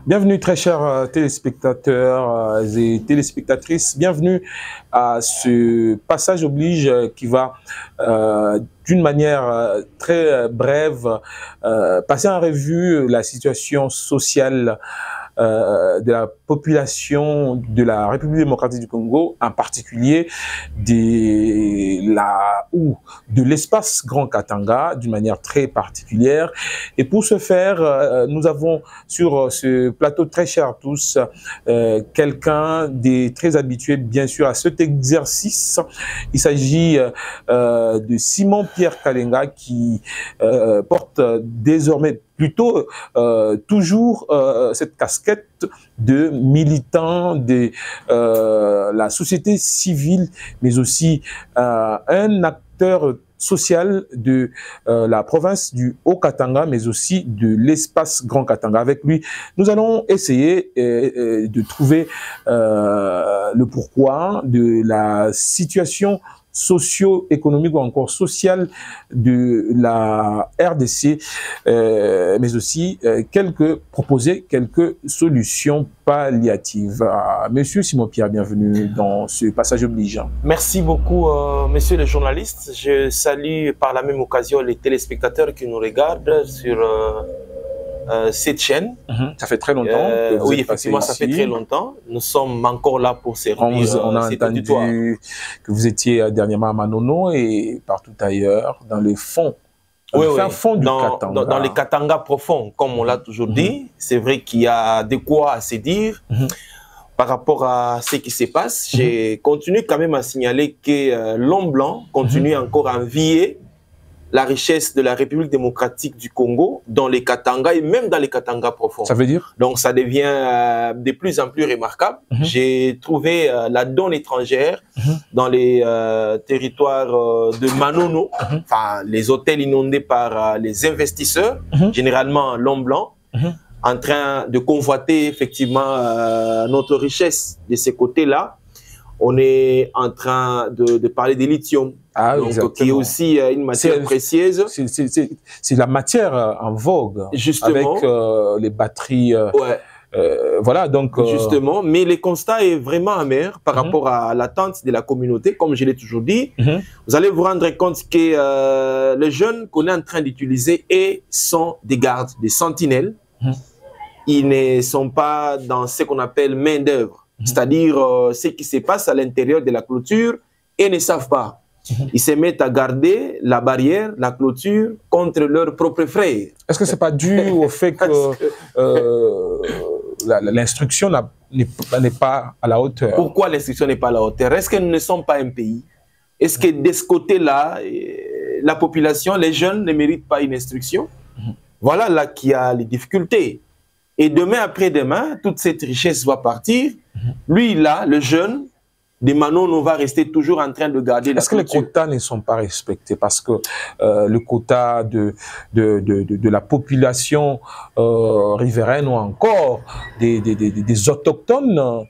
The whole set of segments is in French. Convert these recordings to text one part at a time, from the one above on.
Bienvenue très chers téléspectateurs et téléspectatrices, bienvenue à ce passage oblige qui va d'une manière très brève passer en revue la situation sociale de la population de la République démocratique du Congo, en particulier de l'espace Grand Katanga, d'une manière très particulière. Et pour ce faire, nous avons sur ce plateau très cher à tous quelqu'un des très habitué, bien sûr, à cet exercice. Il s'agit de Simon-Pierre Kalenga qui porte désormais plutôt toujours cette casquette de militant de la société civile, mais aussi un acteur social de la province du Haut-Katanga, mais aussi de l'espace Grand Katanga. Avec lui, nous allons essayer de trouver le pourquoi de la situation socio-économique ou encore sociale de la RDC, mais aussi proposer quelques solutions palliatives. Monsieur Simon-Pierre, bienvenue dans ce passage obligeant. Merci beaucoup, messieurs les journalistes. Je salue par la même occasion les téléspectateurs qui nous regardent sur cette chaîne. Ça fait très longtemps. Oui, effectivement, ça fait très longtemps. Nous sommes encore là pour servir. On a entendu que vous étiez dernièrement à Manono et partout ailleurs, dans les fonds. Fond du Katanga. Dans les Katanga profonds, comme on l'a toujours dit. C'est vrai qu'il y a de quoi à se dire. Par rapport à ce qui se passe, j'ai continué quand même à signaler que l'homme blanc continue encore à envier la richesse de la République démocratique du Congo dans les Katanga et même dans les Katanga profonds. Ça veut dire? Donc ça devient de plus en plus remarquable. J'ai trouvé la donne étrangère dans les territoires de Manono, enfin les hôtels inondés par les investisseurs, généralement l'homme blanc, en train de convoiter effectivement notre richesse de ces côtés-là. On est en train de parler des lithium, qui est aussi une matière précieuse. C'est la matière en vogue, justement, avec les batteries. Voilà, donc. Justement, mais le constat est vraiment amer par rapport à l'attente de la communauté, comme je l'ai toujours dit. Vous allez vous rendre compte que les jeunes qu'on est en train d'utiliser sont des gardes, des sentinelles. Ils ne sont pas dans ce qu'on appelle main-d'œuvre. C'est-à-dire ce qui se passe à l'intérieur de la clôture et ne savent pas. Ils se mettent à garder la barrière, la clôture, contre leurs propres frères. Est-ce que ce n'est pas dû au fait que l'instruction n'est pas à la hauteur? Pourquoi l'instruction n'est pas à la hauteur? Est-ce que nous ne sommes pas un pays? Est-ce que de ce côté-là, la population, les jeunes ne méritent pas une instruction? Voilà là qu'il y a les difficultés. Et demain après-demain, toute cette richesse va partir. Lui, là, le jeune, des Manono va rester toujours en train de garder la clôture. Est-ce que les quotas ne sont pas respectés? Parce que le quota de la population riveraine ou encore des autochtones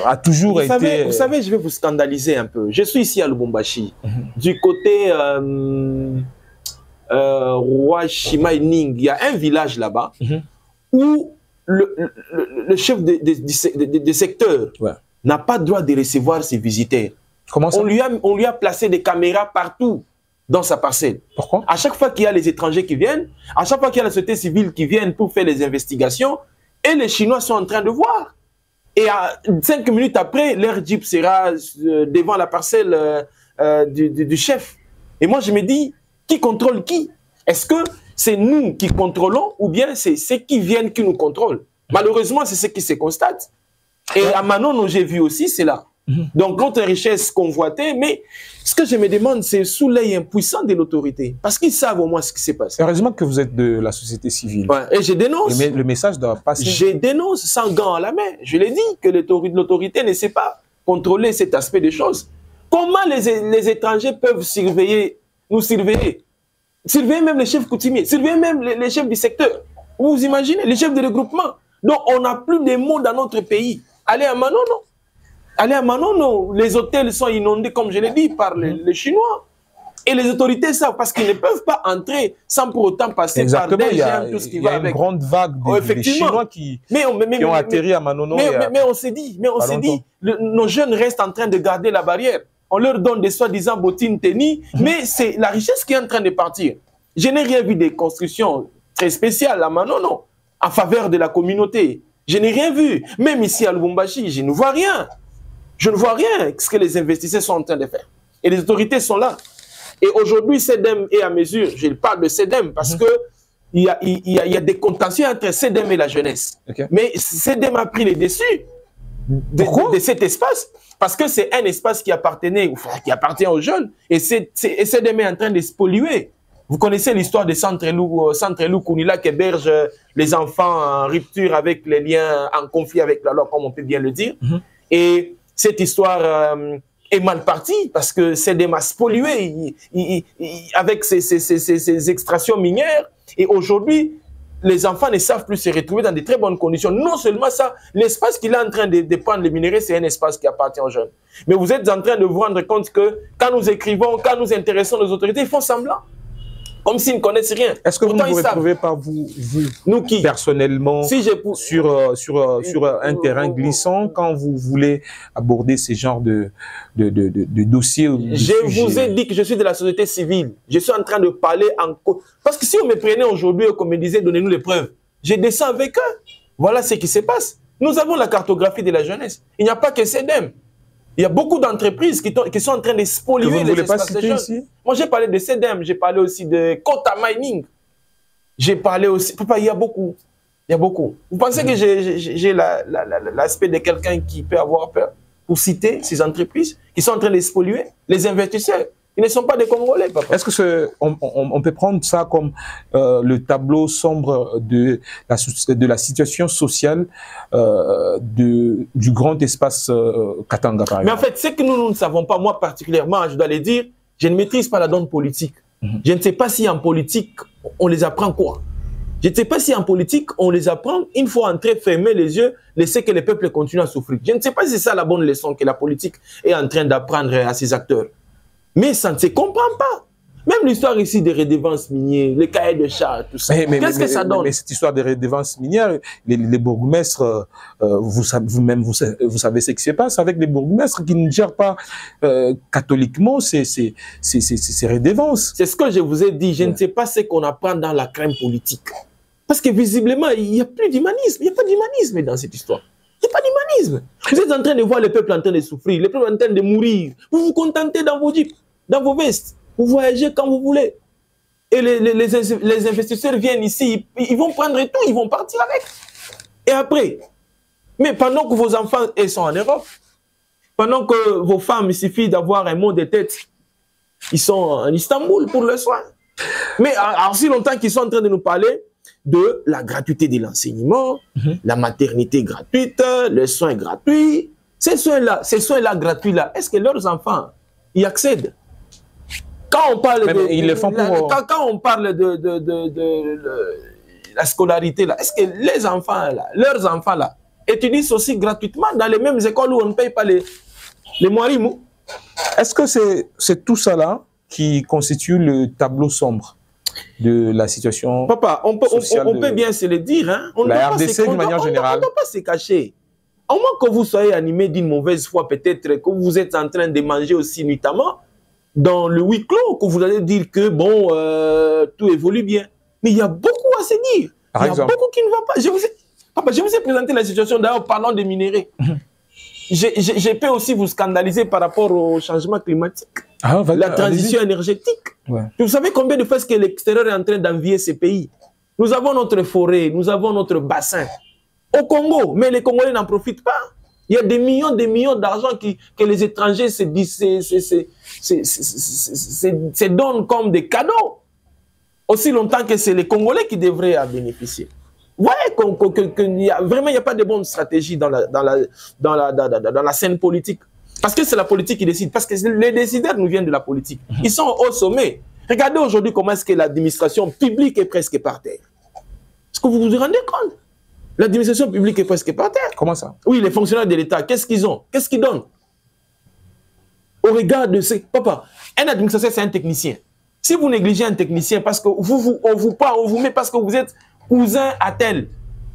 a toujours été... Vous savez, je vais vous scandaliser un peu. Je suis ici à Lubumbashi. Du côté Roi Chimay-Ning, il y a un village là-bas où le chef de secteur n'a pas le droit de recevoir ses visiteurs. Comment ça? On lui a placé des caméras partout dans sa parcelle. Pourquoi? À chaque fois qu'il y a les étrangers qui viennent, à chaque fois qu'il y a la société civile qui vient pour faire les investigations, et les Chinois sont en train de voir. Et à 5 minutes après, leur jeep sera devant la parcelle du chef. Et moi, je me dis, qui contrôle qui? Est-ce que c'est nous qui contrôlons ou bien c'est ceux qui viennent qui nous contrôlent? Malheureusement, c'est ce qui se constate. Et à Manono, j'ai vu aussi, c'est là. Donc, notre richesse convoitée, mais ce que je me demande, c'est sous l'œil impuissant de l'autorité. Parce qu'ils savent au moins ce qui s'est passé. Heureusement que vous êtes de la société civile. Et je dénonce. Le message doit passer. Je dénonce sans gants à la main. Je l'ai dit que l'autorité ne sait pas contrôler cet aspect des choses. Comment les étrangers peuvent nous surveiller? Surveiller même les chefs coutumiers, surveiller même les chefs du secteur. Vous imaginez, les chefs de regroupement. Donc, on n'a plus de mots dans notre pays. Allez à Manono. Allez à Manono. Les hôtels sont inondés, comme je l'ai dit, par les Chinois. Et les autorités savent, parce qu'ils ne peuvent pas entrer sans pour autant passer par des gens, tout ce qui va avec. Il y a une grande vague des Chinois qui ont atterri à Manono. Mais on s'est dit, nos jeunes restent en train de garder la barrière. On leur donne des soi-disant bottines tennies, mais c'est la richesse qui est en train de partir. Je n'ai rien vu des constructions très spéciales à Manono, en faveur de la communauté. Je n'ai rien vu. Même ici à Lubumbashi, je ne vois rien. Je ne vois rien ce que les investisseurs sont en train de faire. Et les autorités sont là. Et aujourd'hui, CEDEM est à mesure. Je parle de CEDEM parce que il y a des contentieux entre CEDEM et la jeunesse. Okay. Mais CEDEM a pris les dessus de cet espace parce que c'est un espace qui appartient aux jeunes. Et CEDEM est en train de se polluer. Vous connaissez l'histoire de Centre Elou Kunila qui héberge les enfants en rupture avec les liens, en conflit avec la loi, comme on peut bien le dire. Et cette histoire est mal partie parce que CEDEM a pollué avec ces extractions minières. Et aujourd'hui, les enfants ne savent plus se retrouver dans de très bonnes conditions. Non seulement ça, l'espace qu'il est en train de prendre les minéraux, c'est un espace qui appartient aux jeunes. Mais vous êtes en train de vous rendre compte que quand nous écrivons, quand nous intéressons les autorités, ils font semblant. Comme s'ils ne connaissent rien. Est-ce que vous ne vous retrouvez pas, vous nous qui, personnellement, sur un terrain glissant quand vous voulez aborder ce genre de dossiers? Je vous ai dit que je suis de la société civile. Je suis en train de parler en... Parce que si on me prenait aujourd'hui et qu'on me disait, donnez-nous les preuves, je descends avec eux. Voilà ce qui se passe. Nous avons la cartographie de la jeunesse. Il n'y a pas que CEDEM. Il y a beaucoup d'entreprises qui sont en train de spolier les espaces des jeunes. Ici? Moi, j'ai parlé de CEDEM, j'ai parlé aussi de Kota Mining. J'ai parlé aussi... Papa, il y a beaucoup. Il y a beaucoup. Vous pensez que j'ai l'aspect de quelqu'un qui peut avoir peur pour citer ces entreprises qui sont en train de spolier les investisseurs? Ils ne sont pas des Congolais, papa. Est-ce que on peut prendre ça comme le tableau sombre de la situation sociale du grand espace Katanga, par exemple? Mais en fait, ce que nous ne savons pas, moi particulièrement, je dois le dire, je ne maîtrise pas la donne politique. Je ne sais pas si en politique, on les apprend quoi. Je ne sais pas si en politique, on les apprend une fois entrés, fermer les yeux, laisser que le peuple continue à souffrir. Je ne sais pas si c'est ça la bonne leçon que la politique est en train d'apprendre à ses acteurs. Mais ça ne se comprend pas. Même l'histoire ici des redevances minières, les cahiers de charges, tout ça. Qu'est-ce que ça donne? Mais cette histoire des redevances minières, les bourgmestres, vous savez ce qui se passe avec les bourgmestres qui ne gèrent pas catholiquement ces redevances. C'est ce que je vous ai dit. Je ne sais pas ce qu'on apprend dans la crème politique. Parce que visiblement, il n'y a plus d'humanisme. Il n'y a pas d'humanisme dans cette histoire. Il n'y a pas d'humanisme. Vous êtes en train de voir le peuple en train de souffrir, le peuple en train de mourir. Vous vous contentez dans vos jeeps, dans vos vestes. Vous voyagez quand vous voulez. Et les investisseurs viennent ici, ils vont prendre tout, ils vont partir avec. Et après, mais pendant que vos enfants sont en Europe, pendant que vos femmes, il suffit d'avoir un mot de tête, ils sont en Istanbul pour le soin. Mais aussi longtemps qu'ils sont en train de nous parler de la gratuité de l'enseignement, la maternité gratuite, les soins gratuits. Ces soins-là gratuits-là, est-ce que leurs enfants y accèdent? Quand on parle quand on parle de la scolarité, là, est-ce que les enfants, là, leurs enfants, là, étudient aussi gratuitement dans les mêmes écoles où on ne paye pas les moirimou? Est-ce que c'est tout ça là qui constitue le tableau sombre de la situation? Papa, on peut bien se le dire. Hein? La RDC d'une manière générale. On ne doit pas se cacher. Au moins que vous soyez animé d'une mauvaise foi, peut-être que vous êtes en train de manger aussi nuitamment dans le huis clos, que vous allez dire que bon, tout évolue bien. Mais il y a beaucoup à se dire. Il y a beaucoup qui ne va pas. Papa, je vous ai présenté la situation d'ailleurs parlant des minéraux. Je peux aussi vous scandaliser par rapport au changement climatique, la transition énergétique. Ouais. Vous savez combien de fois est-ce que l'extérieur est en train d'envier ces pays? Nous avons notre forêt, nous avons notre bassin au Congo, mais les Congolais n'en profitent pas. Il y a des millions d'argent que les étrangers se donnent comme des cadeaux. Aussi longtemps que c'est les Congolais qui devraient en bénéficier. Vous voyez qu'il n'y a pas de bonne stratégie dans la scène politique. Parce que c'est la politique qui décide. Parce que les décideurs nous viennent de la politique. Ils sont au sommet. Regardez aujourd'hui comment est-ce que l'administration publique est presque par terre. Est-ce que vous vous rendez compte? L'administration publique est presque par terre. Comment ça? Oui, les fonctionnaires de l'État, qu'est-ce qu'ils ont? Qu'est-ce qu'ils donnent? au regard de ce... Papa, un administrateur, c'est un technicien. Si vous négligez un technicien parce que on vous met parce que vous êtes cousin à tel,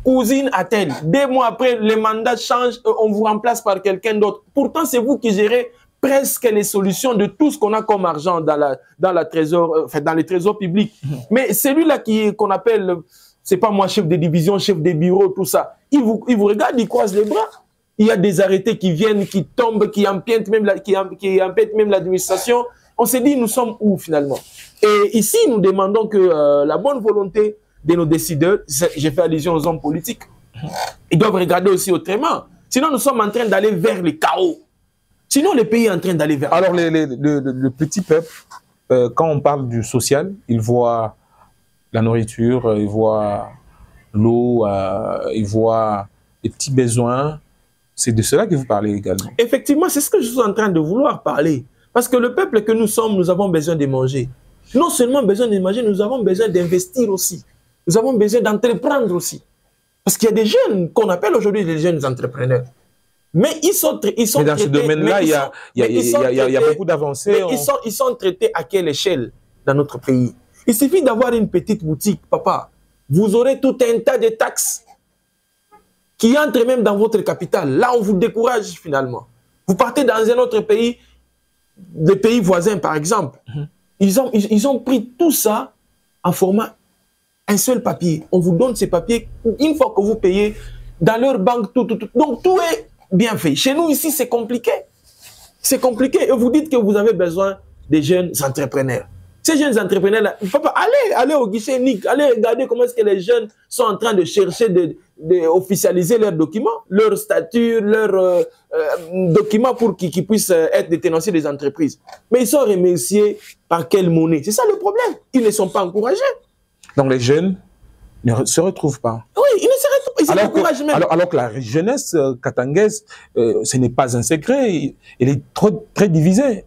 cousine à tel, 2 mois après, les mandats changent, on vous remplace par quelqu'un d'autre. Pourtant, c'est vous qui gérez presque les solutions de tout ce qu'on a comme argent dans les trésors publics. Mais celui-là qu'on appelle, c'est pas moi, chef de division, chef de bureau, tout ça, il vous regarde, il croise les bras. Il y a des arrêtés qui viennent, qui tombent, qui empiètent même l'administration. On s'est dit, nous sommes où finalement? Et ici, nous demandons que la bonne volonté de nos décideurs, j'ai fait allusion aux hommes politiques, ils doivent regarder aussi autrement. Sinon, nous sommes en train d'aller vers le chaos. Sinon, le pays est en train d'aller vers... Alors, le petit peuple, quand on parle du social, il voit la nourriture, il voit l'eau, il voit les petits besoins. C'est de cela que vous parlez également. Effectivement, c'est ce que je suis en train de vouloir parler. Parce que le peuple que nous sommes, nous avons besoin de manger. Non seulement besoin de manger, nous avons besoin d'investir aussi. Nous avons besoin d'entreprendre aussi. Parce qu'il y a des jeunes qu'on appelle aujourd'hui des jeunes entrepreneurs. Mais ils sont mais dans traités, ce domaine-là, il y a beaucoup d'avancées. Ils sont traités à quelle échelle dans notre pays? Il suffit d'avoir une petite boutique, papa. Vous aurez tout un tas de taxes qui entrent même dans votre capital. Là, on vous décourage finalement. Vous partez dans un autre pays, des pays voisins par exemple. Ils ont pris tout ça en format un seul papier. On vous donne ces papiers une fois que vous payez dans leur banque. Donc tout est bien fait. Chez nous ici, c'est compliqué. C'est compliqué. Et vous dites que vous avez besoin des jeunes entrepreneurs. Ces jeunes entrepreneurs-là, papa, allez au guichet unique, allez regarder comment est-ce que les jeunes sont en train de chercher d'officialiser leurs documents, leur statut, leurs documents pour qu'ils puissent être des tenanciers des entreprises. Mais ils sont remerciés par quelle monnaie? C'est ça le problème. Ils ne sont pas encouragés. Donc les jeunes ne se retrouvent pas. Oui, ils ne se retrouvent pas. Ils s'encouragent même. Alors que la jeunesse katangaise, ce n'est pas un secret. Elle est très divisée.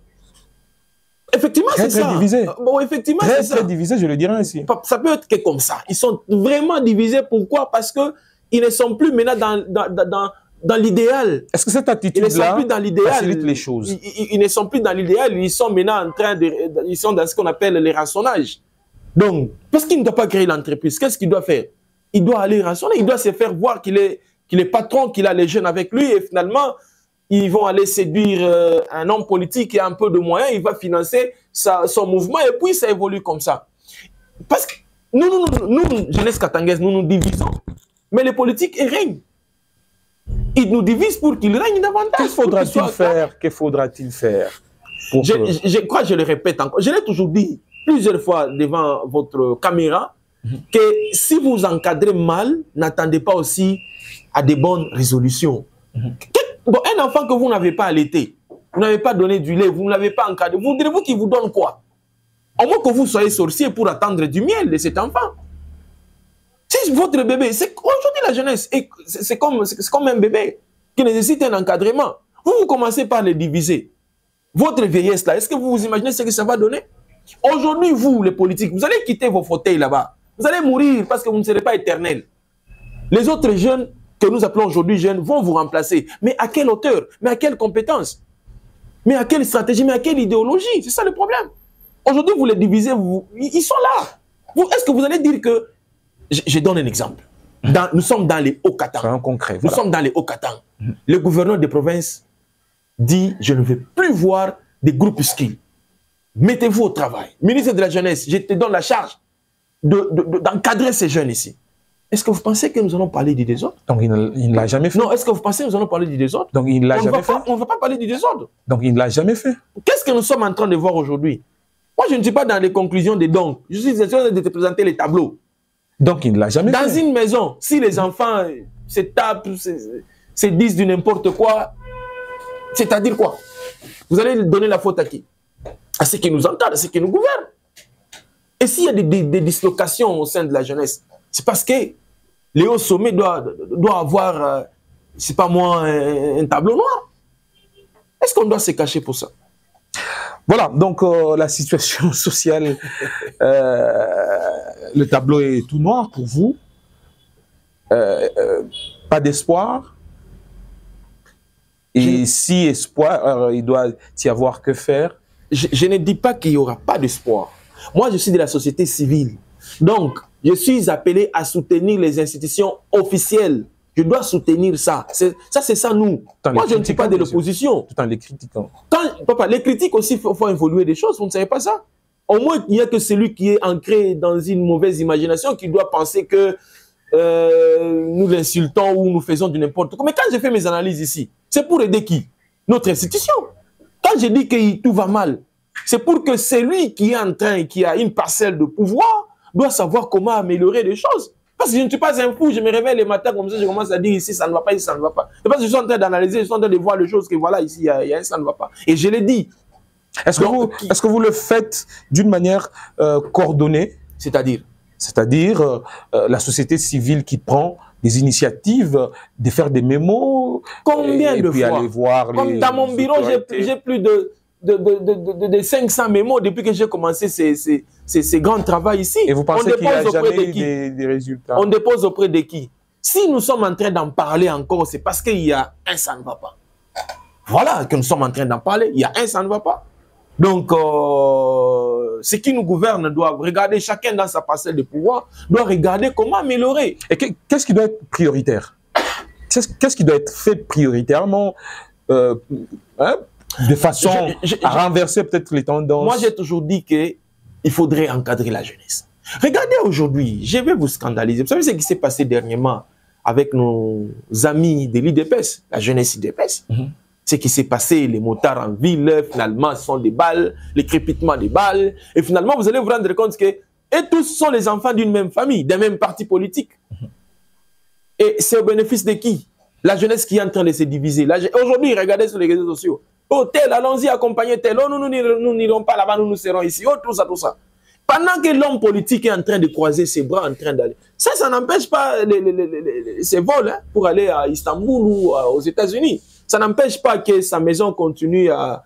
Effectivement, c'est ça. Très divisé. Bon, effectivement, c'est ça. Très divisé, je le dirais ainsi. Ça peut être que comme ça. Ils sont vraiment divisés. Pourquoi? Parce qu'ils ne sont plus maintenant dans l'idéal. Est-ce que cette attitude-là facilite les choses? Ils ne sont plus dans l'idéal. Ils sont maintenant en train ils sont dans ce qu'on appelle les rançonnages. Donc, parce qu'il ne doit pas créer l'entreprise, qu'est-ce qu'il doit faire? Il doit aller rançonner. Il doit se faire voir qu'il est patron, qu'il a les jeunes avec lui. Et finalement, ils vont aller séduire un homme politique qui a un peu de moyens, il va financer son mouvement et puis ça évolue comme ça. Parce que nous jeunesse katangaise, nous nous divisons. Mais les politiques, ils règnent. Ils nous divisent pour qu'ils règnent davantage. Que faudra-t-il faire je crois que je le répète encore. Je l'ai toujours dit plusieurs fois devant votre caméra que si vous encadrez mal, n'attendez pas aussi à des bonnes résolutions. Bon, un enfant que vous n'avez pas allaité, vous n'avez pas donné du lait, vous ne l'avez pas encadré, vous direz-vous qu'il vous donne quoi? Au moins que vous soyez sorcier pour attendre du miel de cet enfant. Si votre bébé, aujourd'hui la jeunesse, c'est comme un bébé qui nécessite un encadrement. Vous commencez par les diviser. Votre vieillesse là, est-ce que vous vous imaginez ce que ça va donner? Aujourd'hui, vous, les politiques, vous allez quitter vos fauteuils là-bas. Vous allez mourir parce que vous ne serez pas éternel. Les autres jeunes que nous appelons aujourd'hui jeunes vont vous remplacer. Mais à quelle hauteur? Mais à quelle compétence? Mais à quelle stratégie? Mais à quelle idéologie? C'est ça le problème. Aujourd'hui, vous les divisez, ils sont là. Est-ce que vous allez dire que... Je donne un exemple. Nous sommes dans les Hauts-Katanga. Concret. Nous sommes dans les Hauts-Katanga. Le gouverneur de province dit, je ne veux plus voir des groupuscules. Mettez-vous au travail. Ministre de la Jeunesse, je te donne la charge d'encadrer ces jeunes ici. Est-ce que vous pensez que nous allons parler du désordre? Donc il ne l'a jamais fait. Non, est-ce que vous pensez que nous allons parler du désordre? Donc il ne l'a jamais fait. On ne va pas parler du désordre. Donc il ne l'a jamais fait. Qu'est-ce que nous sommes en train de voir aujourd'hui? Moi, je ne suis pas dans les conclusions des dons. Je suis en train de te présenter les tableaux. Donc il ne l'a jamais fait. Dans une maison, si les enfants se tapent, se disent du n'importe quoi, c'est-à-dire quoi? Vous allez donner la faute à qui? À ceux qui nous encadrent, à ceux qui nous gouvernent. Et s'il y a des dislocations au sein de la jeunesse, c'est parce que les hauts sommets doivent avoir, c'est pas moi, un tableau noir. Est-ce qu'on doit se cacher pour ça? Voilà, donc la situation sociale, le tableau est tout noir pour vous. Pas d'espoir. Et si espoir, il doit y avoir que faire. Je ne dis pas qu'il n'y aura pas d'espoir. Moi, je suis de la société civile. Donc, je suis appelé à soutenir les institutions officielles. Je dois soutenir ça. C'est ça, nous. Moi, je ne suis pas de l'opposition. Tout en les critiquant. Papa, les critiques aussi, il faut évoluer des choses. Vous ne savez pas ça? Au moins, il n'y a que celui qui est ancré dans une mauvaise imagination qui doit penser que nous l'insultons ou nous faisons du n'importe quoi. Mais quand j'ai fait mes analyses ici, c'est pour aider qui? Notre institution. Quand je dis que tout va mal, c'est pour que celui qui est en train, qui a une parcelle de pouvoir, doit savoir comment améliorer les choses. Parce que je ne suis pas un fou, je me réveille le matin comme ça, je commence à dire ici ça ne va pas, ici ça ne va pas. C'est parce que je suis en train d'analyser, je suis en train de voir les choses que voilà, ici il y a ça ne va pas. Et je l'ai dit. Est-ce que vous le faites d'une manière coordonnée? C'est-à-dire la société civile qui prend des initiatives de faire des mémos. Combien de fois aller voir comme dans mon bureau, j'ai plus de 500 mémos depuis que j'ai commencé ces grands travaux ici. Et vous pensez qu'il n'y a jamais eu des résultats? On dépose auprès de qui? Si nous sommes en train d'en parler encore, c'est parce qu'il y a un ça ne va pas. Voilà que nous sommes en train d'en parler. Il y a un ça ne va pas. Donc, ceux qui nous gouvernent doivent regarder, chacun dans sa parcelle de pouvoir, doit regarder comment améliorer. Et qu'est-ce qui doit être prioritaire? Qu'est-ce qui doit être fait prioritairement de façon à renverser peut-être les tendances? Moi, j'ai toujours dit qu'il faudrait encadrer la jeunesse. Regardez aujourd'hui, je vais vous scandaliser. Vous savez ce qui s'est passé dernièrement avec nos amis de l'IDPS, la jeunesse IDPS? Ce qui s'est passé, les motards en ville, finalement, ce sont des balles, les crépitements des balles. Et finalement, vous allez vous rendre compte que tous sont les enfants d'une même famille, d'un même parti politique. Et c'est au bénéfice de qui? La jeunesse qui est en train de se diviser. Aujourd'hui, regardez sur les réseaux sociaux. Oh, tel, allons-y, accompagnez tel. Oh, nous n'irons pas là-bas, nous serons ici. Oh, tout ça, tout ça. Pendant que l'homme politique est en train de croiser ses bras, en train d'aller. Ça n'empêche pas ces vols pour aller à Istanbul ou aux États-Unis. Ça n'empêche pas que sa maison continue à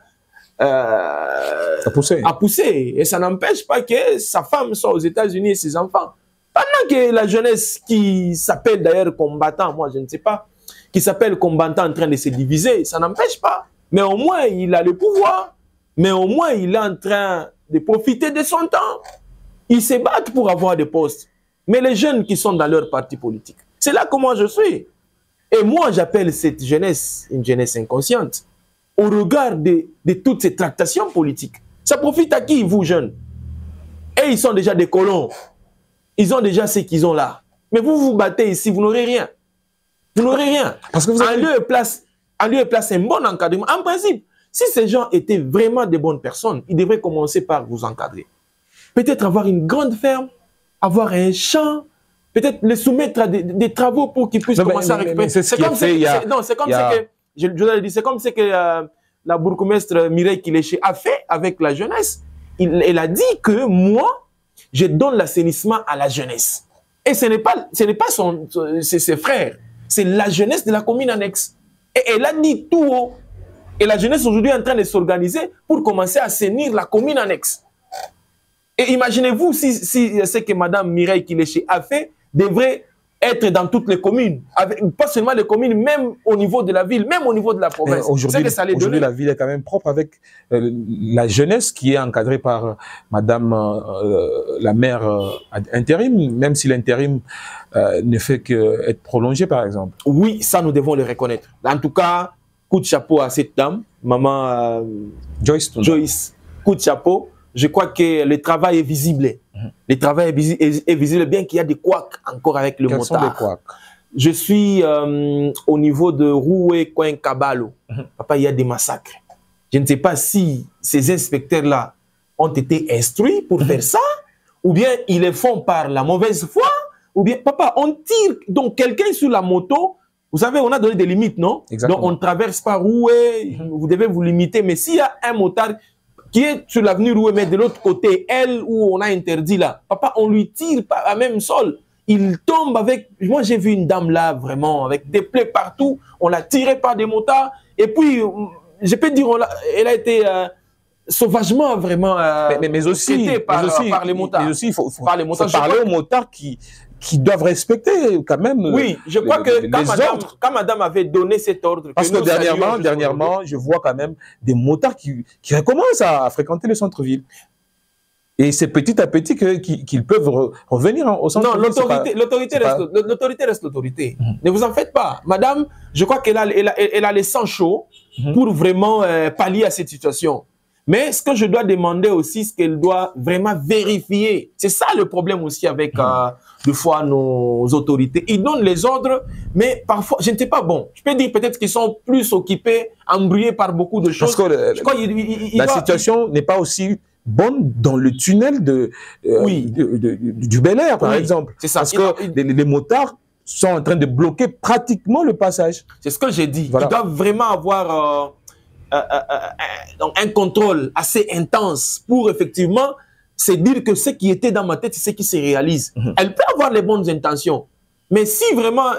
pousser. Et ça n'empêche pas que sa femme soit aux États-Unis et ses enfants. Pendant que la jeunesse qui s'appelle d'ailleurs combattant, moi je ne sais pas, qui s'appelle combattant en train de se diviser, ça n'empêche pas. Mais au moins il a le pouvoir. Mais au moins il est en train de profiter de son temps. Ils se battent pour avoir des postes. Mais les jeunes qui sont dans leur parti politique, c'est là que moi je suis. Et moi, j'appelle cette jeunesse une jeunesse inconsciente. Au regard de toutes ces tractations politiques, ça profite à qui, vous, jeunes? Et ils sont déjà des colons. Ils ont déjà ce qu'ils ont là. Mais vous vous battez ici, vous n'aurez rien. Vous n'aurez rien. Parce que vous avez... En lieu et place un bon encadrement. En principe, si ces gens étaient vraiment des bonnes personnes, ils devraient commencer par vous encadrer. Peut-être avoir une grande ferme, avoir un champ, peut-être les soumettre à des travaux pour qu'ils puissent commencer à récupérer. C'est comme ce que la bourgmestre Mireille Kiléché a fait avec la jeunesse. Elle a dit que moi, je donne l'assainissement à la jeunesse. Et ce n'est pas ses frères, c'est la jeunesse de la commune annexe. Et elle a dit tout haut. Et la jeunesse aujourd'hui est en train de s'organiser pour commencer à assainir la commune annexe. Et imaginez-vous si ce que Mme Mireille Kiléché a fait devrait être dans toutes les communes, pas seulement les communes, même au niveau de la ville, même au niveau de la province. Aujourd'hui, la ville est quand même propre avec la jeunesse qui est encadrée par Madame la maire intérim, même si l'intérim ne fait qu'être prolongé, par exemple. Oui, ça, nous devons le reconnaître. En tout cas, coup de chapeau à cette dame, Maman Joyce, coup de chapeau. Je crois que le travail est visible. Le travail est visible, bien qu'il y a des couacs encore avec le motard. Quels sont les couacs? Je suis au niveau de Roué, Coin Cabalo. Papa, il y a des massacres. Je ne sais pas si ces inspecteurs-là ont été instruits pour faire ça, ou bien ils le font par la mauvaise foi, ou bien, papa, on tire donc quelqu'un sur la moto. Vous savez, on a donné des limites, non? Exactement. Donc on ne traverse pas Roué, vous devez vous limiter. Mais s'il y a un motard qui est sur l'avenue Roué, mais de l'autre côté, elle, où on a interdit là, papa, on lui tire par la même sol. Il tombe avec... Moi, j'ai vu une dame là, vraiment, avec des plaies partout. On l'a tiré par des motards. Et puis, je peux dire, elle a été sauvagement, vraiment... mais aussi, par les motards. Mais aussi, il faut parler aux motards qui qui doivent respecter quand même oui, je crois que ordres. Quand madame avait donné cet ordre... Parce que dernièrement, je vois quand même des motards qui recommencent à fréquenter le centre-ville. Et c'est petit à petit qu'ils peuvent revenir au centre-ville. Non, l'autorité reste l'autorité. Ne vous en faites pas. Madame, je crois qu'elle a les sangs chauds pour vraiment pallier à cette situation. Mais ce que je dois demander aussi, c'est qu'elle doit vraiment vérifier. C'est ça le problème aussi avec des fois nos autorités. Ils donnent les ordres, mais parfois, je ne sais pas, bon, je peux dire peut-être qu'ils sont plus occupés, embrouillés par beaucoup de choses. Parce que la situation n'est pas aussi bonne dans le tunnel du Bel Air, par exemple. C'est ça. Parce que les motards sont en train de bloquer pratiquement le passage. C'est ce que j'ai dit. Voilà. Ils doivent vraiment avoir... donc un contrôle assez intense pour effectivement se dire que ce qui était dans ma tête, c'est ce qui se réalise. Elle peut avoir les bonnes intentions, mais si vraiment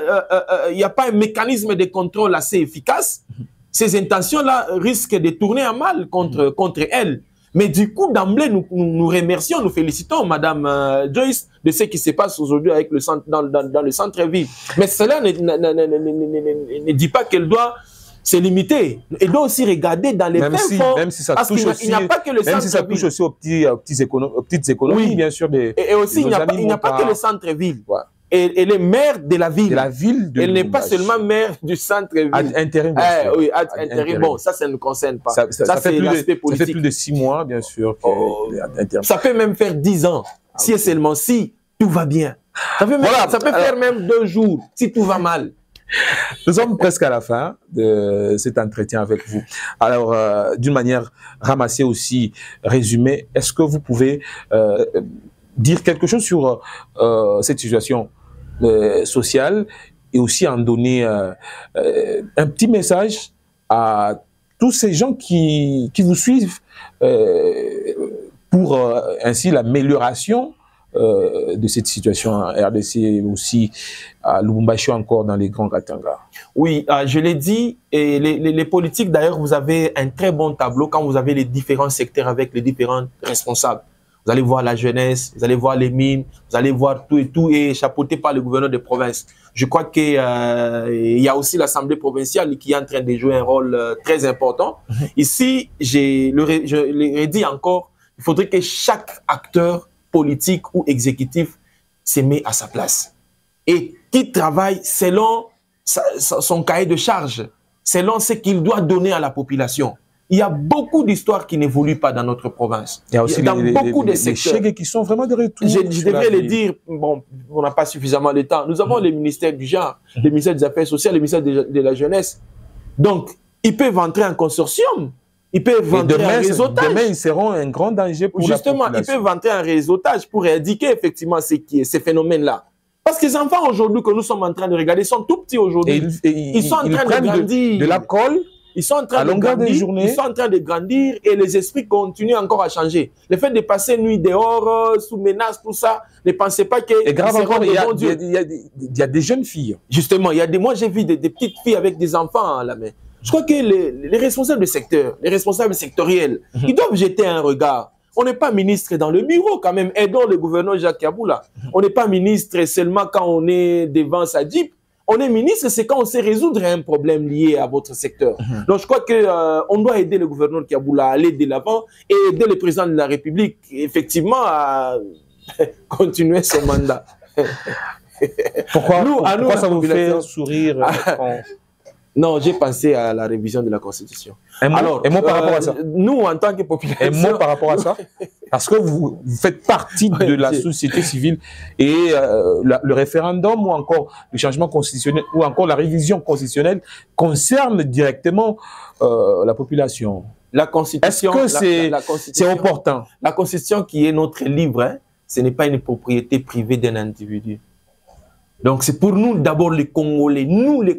il n'y a pas un mécanisme de contrôle assez efficace, ces intentions-là risquent de tourner à mal contre elle. Mais du coup, d'emblée, nous remercions, nous félicitons Madame Joyce de ce qui se passe aujourd'hui avec le centre, dans le centre-ville. Mais cela ne dit pas qu'elle doit se limiter. Elle doit aussi regarder dans les fonds. Même si ça touche aussi, il n'y a pas que le centre-ville. Même si ça touche aussi aux petites économies, oui, bien sûr. Et aussi, il n'y a pas que le centre-ville. Ouais. Elle est maire de la ville. Elle n'est pas seulement maire du centre-ville. Ad intérim, bien sûr. Oui, ad intérim. Bon, ça ne nous concerne pas. Ça c'est l'aspect politique. Ça fait plus de 6 mois, bien sûr. Ça peut même faire 10 ans. Si et seulement si tout va bien. Ça peut faire même 2 jours, si tout va mal. Nous sommes presque à la fin de cet entretien avec vous. Alors, d'une manière ramassée aussi, résumée, est-ce que vous pouvez dire quelque chose sur cette situation sociale et aussi en donner un petit message à tous ces gens qui vous suivent pour ainsi l'amélioration de cette situation en RDC, aussi à Lubumbashi, encore dans les Grands Katanga? Oui, je l'ai dit, et les politiques d'ailleurs, vous avez un très bon tableau quand vous avez les différents secteurs avec les différents responsables. Vous allez voir la jeunesse, vous allez voir les mines, vous allez voir tout et chapeauté par le gouverneur de province. Je crois qu'il y a aussi l'Assemblée provinciale qui est en train de jouer un rôle très important. Ici, je l'ai dit encore, il faudrait que chaque acteur politique ou exécutif se met à sa place et qui travaille selon son cahier de charge, selon ce qu'il doit donner à la population. Il y a beaucoup d'histoires qui n'évoluent pas dans notre province. Il y a aussi beaucoup de secteurs qui sont vraiment de retour. Je devrais le dire, bon, on n'a pas suffisamment de temps. Nous avons le ministère du genre, le ministère des Affaires sociales, le ministère de la Jeunesse. Donc, ils peuvent entrer en consortium. Ils peuvent entrer en réseautage. Demain, ils seront un grand danger pour justement, la population. Ils peuvent entrer en réseautage pour indiquer effectivement ces phénomènes-là. Parce que les enfants aujourd'hui que nous sommes en train de regarder sont tout petits aujourd'hui. Ils sont en train de grandir. De l'alcool. Ils sont en train de grandir, ils sont en train de grandir et les esprits continuent encore à changer. Le fait de passer nuit dehors, sous menace, tout ça, ne pensez pas que... Et grave encore, il y a des jeunes filles. Justement, moi j'ai vu des petites filles avec des enfants à la main. Je crois que les responsables de secteur, les responsables sectoriels, ils doivent jeter un regard. On n'est pas ministre dans le bureau quand même. Aidons le gouverneur Jacques Kaboula. On n'est pas ministre seulement quand on est devant sa Jeep. On est ministre, c'est quand on sait résoudre un problème lié à votre secteur. Donc, je crois qu'on doit aider le gouverneur Kaboula à aller de l'avant et aider le président de la République, effectivement, à continuer son mandat. Pourquoi ça vous fait sourire Non, j'ai pensé à la révision de la Constitution. Et moi par rapport à ça? Nous, en tant que population... Et moi par rapport à ça? Parce que vous faites partie de la société civile et le référendum ou encore le changement constitutionnel ou encore la révision constitutionnelle concerne directement la population. La Constitution... Est-ce que c'est opportun? La Constitution qui est notre livre, hein, ce n'est pas une propriété privée d'un individu. Donc, c'est pour nous d'abord les Congolais, nous les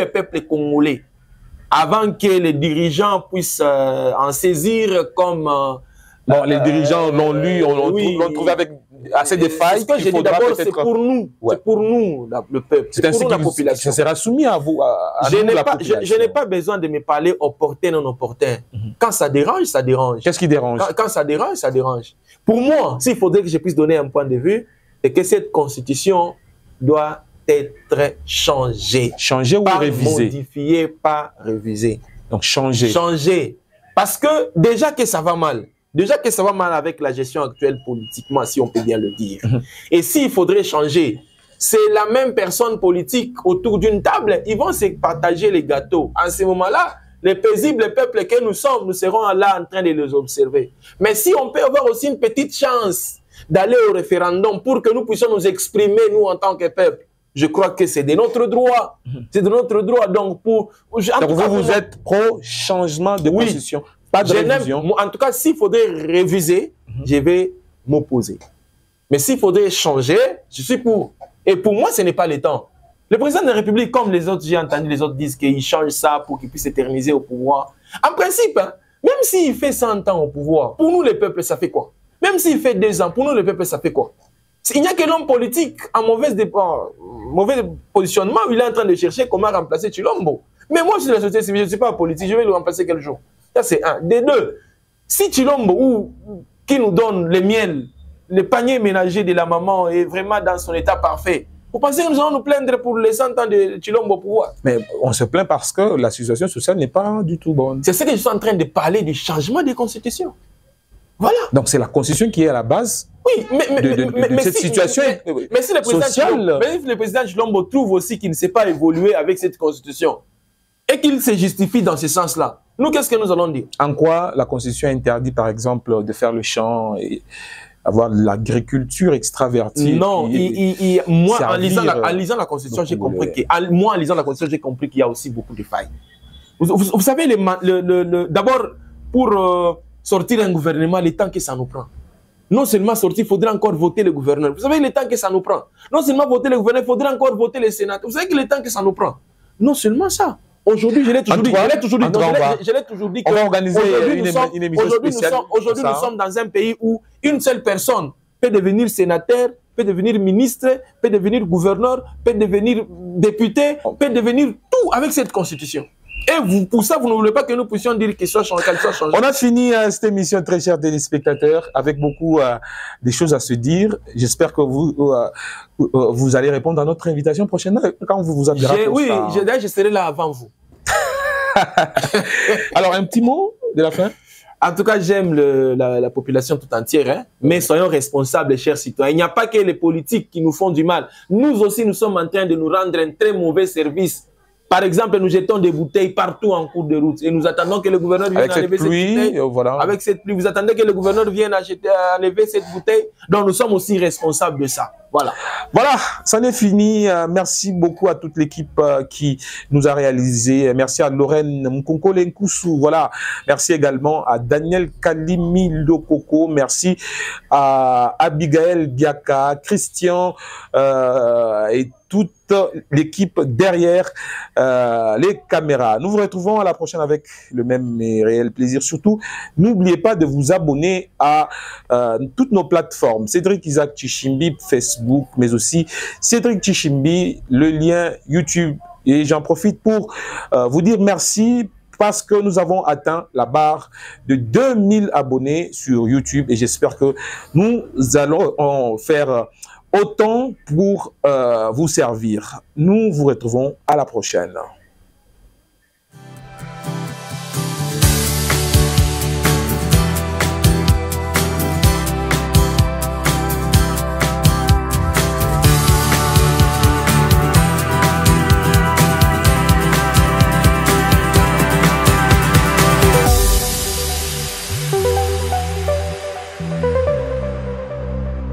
peuples congolais, avant que les dirigeants puissent en saisir comme... bon, les dirigeants l'ont lu, l'ont trouvé avec assez de failles. Ce que j'ai dit d'abord, c'est pour nous, c'est pour nous, le peuple, c'est pour nous, la population. Ça sera soumis à vous, je n'ai pas besoin de me parler opportun, non opportun. Quand ça dérange, ça dérange. Qu'est-ce qui dérange? Quand ça dérange, ça dérange. Pour moi, s'il faudrait que je puisse donner un point de vue, c'est que cette constitution doit être changé. Changer ou Pas réviser? Modifier, pas réviser. Donc changer. Changer. Parce que déjà que ça va mal. Déjà que ça va mal avec la gestion actuelle politiquement, si on peut bien le dire. Et s'il faudrait changer, c'est la même personne politique autour d'une table, ils vont se partager les gâteaux. En ce moment-là, les paisibles peuples que nous sommes, nous serons là en train de les observer. Mais si on peut avoir aussi une petite chance d'aller au référendum pour que nous puissions nous exprimer, nous, en tant que peuple, je crois que c'est de notre droit. C'est de notre droit. Donc, vous êtes pro-changement de constitution, pas de révision. En tout cas, s'il faudrait réviser, je vais m'opposer. Mais s'il faudrait changer, je suis pour. Et pour moi, ce n'est pas le temps. Le président de la République, comme les autres, j'ai entendu les autres disent qu'il change ça pour qu'il puisse s'éterniser au pouvoir. En principe, hein, même s'il fait 100 ans au pouvoir, pour nous, les peuples, ça fait quoi? Même s'il fait 2 ans, pour nous, les peuples, ça fait quoi? Il n'y a que l'homme politique en mauvais positionnement où il est en train de chercher comment remplacer Tshilombo. Mais moi, je suis de la société civile, je ne suis pas politique, je vais le remplacer quel jour? Ça, c'est un. Des deux, si Tshilombo, qui nous donne le miel, le panier ménager de la maman est vraiment dans son état parfait, vous pensez que nous allons nous plaindre pour les 100 ans de Tshilombo au pouvoir? Mais on se plaint parce que la situation sociale n'est pas du tout bonne. C'est ce que je suis en train de parler du changement des constitutions. Voilà. Donc c'est la constitution qui est à la base de cette situation sociale. Mais si le président Tshilombo trouve aussi qu'il ne sait pas évoluer avec cette constitution et qu'il se justifie dans ce sens-là, nous, qu'est-ce que nous allons dire? En quoi la constitution interdit, par exemple, de faire le champ et avoir l'agriculture extravertie? Non, moi, en lisant la constitution, j'ai compris qu'il y a aussi beaucoup de failles. Vous savez, d'abord, pour sortir un gouvernement, le temps que ça nous prend. Non seulement sortir, il faudrait encore voter le gouverneur. Vous savez le temps que ça nous prend. Non seulement voter le gouverneur, il faudrait encore voter les sénateurs. Vous savez que le temps que ça nous prend. Non seulement ça. Aujourd'hui, je l'ai toujours dit. On va organiser une émission spéciale. Aujourd'hui, nous sommes dans un pays où une seule personne peut devenir sénateur, peut devenir ministre, peut devenir gouverneur, peut devenir député, peut devenir tout avec cette constitution. Et pour ça, vous ne voulez pas que nous puissions dire qu'elle soit changée. On a fini cette émission, très chers téléspectateurs, avec beaucoup de choses à se dire. J'espère que vous allez répondre à notre invitation prochainement quand vous vous appellerez. Oui, je serai là avant vous. Alors, un petit mot de la fin? En tout cas, j'aime la population tout entière, hein? Mais soyons responsables, chers citoyens. Il n'y a pas que les politiques qui nous font du mal. Nous aussi, nous sommes en train de nous rendre un très mauvais service. Par exemple, nous jetons des bouteilles partout en cours de route et nous attendons que le gouverneur vienne enlever cette bouteille. Voilà. Avec cette pluie, vous attendez que le gouverneur vienne enlever cette bouteille. Donc, nous sommes aussi responsables de ça. Voilà. Voilà, ça n'est fini. Merci beaucoup à toute l'équipe qui nous a réalisé. Merci à Lorraine Mkonkole Nkusu. Voilà. Merci également à Daniel Kalimi Lokoko. Merci à Abigail Biaka, Christian et toute l'équipe derrière les caméras. Nous vous retrouvons à la prochaine avec le même et réel plaisir. Surtout, n'oubliez pas de vous abonner à toutes nos plateformes. Cédric Isaac Tshishimbi, Facebook, mais aussi Cédric Tshishimbi, le lien YouTube. Et j'en profite pour vous dire merci parce que nous avons atteint la barre de 2000 abonnés sur YouTube et j'espère que nous allons en faire autant pour vous servir. Nous vous retrouvons à la prochaine.